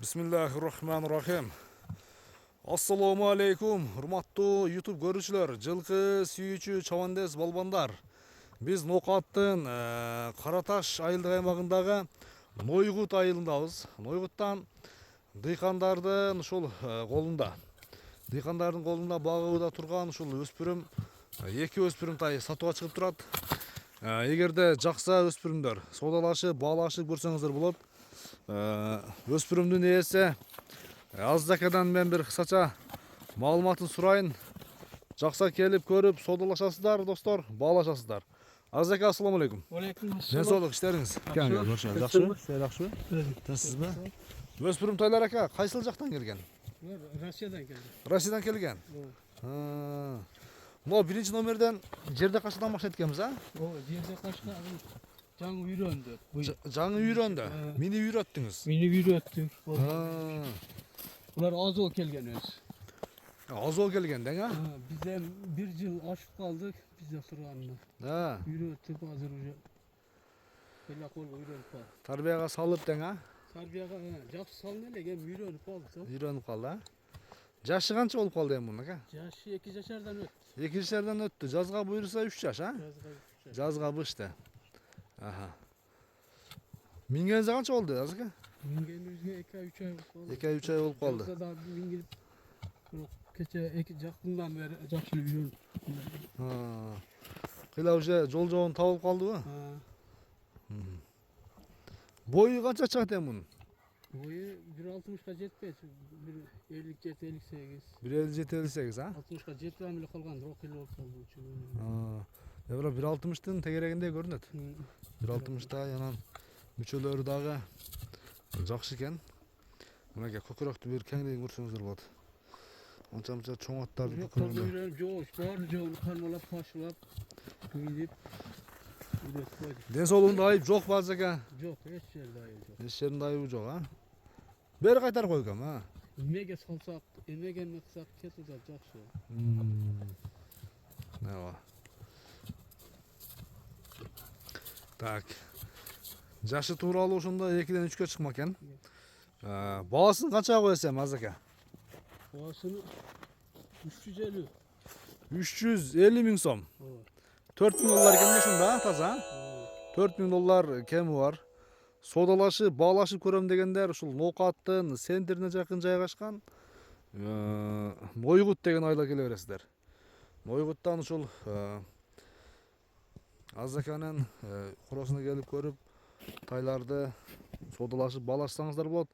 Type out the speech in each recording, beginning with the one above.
Bismillahirrahmanirrahim. Assalamu alaikum, hurmatlı YouTube görüşçüler, жылкы сүйүүчү чабандес балбандар. Биз Нокаттын Караташ айылдык аймагындагы Нойгут айылындабыз. Нойгуттан дыйкандардын ушул колунда. Дыйкандардын колунда багыбыда турган ушул өспүрүм, эки өспүрүм тай сатууга чыгып турат. Эгерде жакса өспүрүмдөр соодалашып, баалашып көрсөңүздөр болот. Өспүрүмдүн ээси Аззакадан мен бир кысача маалыматын сурайын. Жакса келип көрүп соодалашасыздар, достор, баалашасыздар. Аззака, ассаламу алейкум. Алейкум Ден ассалам. соолук, иштериңиз. Жакшыбы? Жакшыбы? Тынчсызбы? Өспүрүм тайлар ака, кайсыл жактан келген? Россиядан келди. Россиядан келген. Могу биринчи номерден жерде качадан баштайт экенбиз, а? Жерде качка жаңы үйрөндү. Жаңы үйрөндү. Мени үйрөттүңүз. Мени үйрөттү. Булар азоо келген өз. Азоо келген дең, а? Бизден 1 жыл ашып калдык, бизде турганына. Үйрөтүп азыр уже эле колго үйрөнүп калды. Тарбияга салып дең, а? Тарбияга жакшы салды эле, эми үйрөнүп калды. Үйрөнүп калды, а? Жашы канча болуп калды эми мунун, ака? Жашы 2 жашардан өттү. 2 жашардан өттү. Жазга буйруса 3 жаш, а? Жазга бышты. Мингенизе канча болду, Азака? Мингенибизге 2-3 ай болуп калды. 2-3 ай болуп калды. Жазда да мингирип кече 2 жакындан бери жакшы үйрөнүп. Кыйла уже жол жобон табылып калдыбы? Бою канча чыгат эми мунун? Boyu 1.60'a жетпейт. 1.57-58. 1.57-58, а? 60'a жетпей эле калган, рок эле болуп калды үчү. Бирок 1.60-тын тегерегинде көрүнөт. 1.60-та анан мүчөлөрү дагы жакшы экен. Мынакей көкүрөктү бир кеңдигин көрсөңүздөр болот. Анча-мынча чоң аттарды көрүнөт. Жоош бар, жоonu кармалап, пашылап, кийинип. Ден соолугунда айып жок ба, Азака? Жок, эч жерде айып жок. Эч жеринде айыбы жок, а? Бери кайтарып койгам, а? Эмеге салсак, эмегени кылсак кетип да жакшы. Ооба. Так. Жашы тууралуу ошондо 2ден 3кө чыкма экен. Баасын канчага коесам, Азака? Баасын 350. 350 миң сом. 4 миң доллар экен ошондо, таза? 4 миң доллар кеми бар. Соодалашып, баалашып көрөм дегендер ушул Нокаттын центрине жакын жайгашкан Нойгут деген айылга келе бересиздер. Нойгуттан ушул Азаканын коросуна келип көрүп, тайларды соодалашып баалашсаңыздар болот.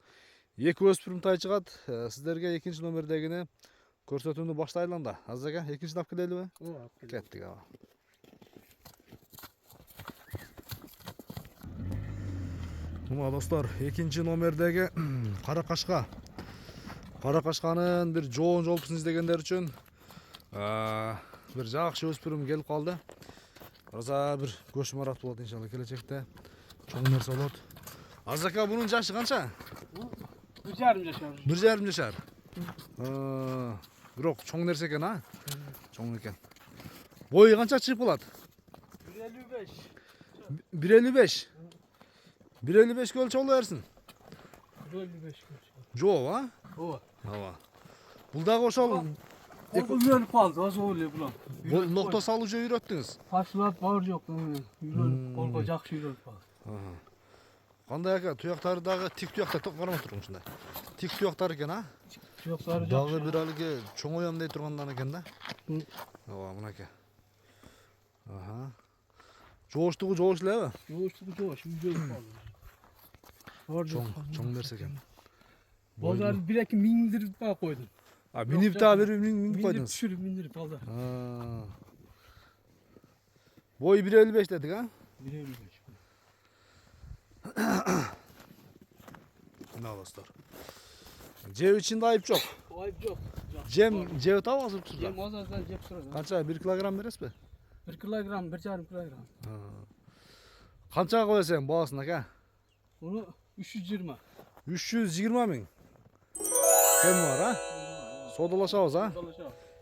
2 өспүрүм тай чыгат. Сиздерге 2 номердегини көрсөтүүнү баштайлы анда. Азака, 2-син алып келелиби? Ооба, Кеттик, аба. Мына достор, 2 номердеги Каракашка. Каракашканын бир жоон жолпусун издегендер үчүн бир жакшы өспүрүм келип калды. Аза бир көш марат болот иншалла келечекте. Чоң нерсе болот. Азака, бунун жашы канча? 1,5 жашар. 1,5 жашар. Бирок чоң нерсе экен, а? Чоң экен. Бою канча чыгып калат? 1,55. 1,55. 1,55 өлчө боло берсин. 1,55. Жоо, а? Ооба. Ооба. Бул дагы ошол Колго үйрөнүп калды, азоо эле булар. нокто салып же үйрөттүңүз. Пашлап баар жок, үйрөнүп колго жакшы үйрөнүп калды. Кандай ака, туяктары дагы тик туяктар, карама туруң ушундай. Тик туяктар экен, а? Туяктары Дагы бир алиги чоңоём дей тургандан экен да. Ооба, мынакей. Жооштугу жоош элеби? Жооштугу жоош, үйрөнүп калды. Баар жок. Чоң нерсе экен. Базар 1-2 миндирип баа койдум. Минип дагы бир минип койдуңуз. Түшүрүп миндирип алды. Бой 1,55 дедик, а? 1,55. Мына достор. Жеп ичинде айып жок. Айып жок. Жем жеп атабы азыр кучурда? Жем азырдан жеп турат. Канча, 1 килограмм бересизби? 1 килограмм, 1,5 килограмм. Канчага коесең баасын, ака? Уну 320. 320 миң. Кем бар, а? Соодалашабыз, а?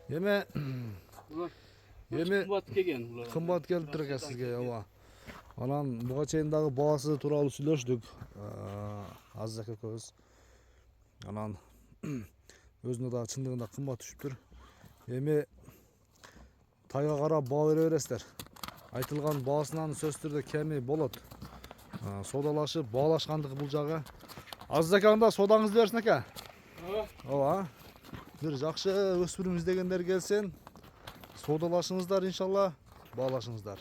Эме Кымбат келген булар. кымбат келиптир экен сизге, ооба. Анан буга чейин дагы баасы тууралуу сүйлөштүк. Аззак экөөбүз. Анан өзүнө да чындыгында кымбат түшүптүр. Эми тайга карап баа бере бересиздер. Айтылган баасынан сөзсүз түрдө кеми болот. Содалашып баалашкандык бул жагы. Азиз акаң да содаңызды берсин ака. Ооба. Бир жакшы өспүрүм издегендер келсин. Содалашыңыздар иншалла, баалашыңыздар.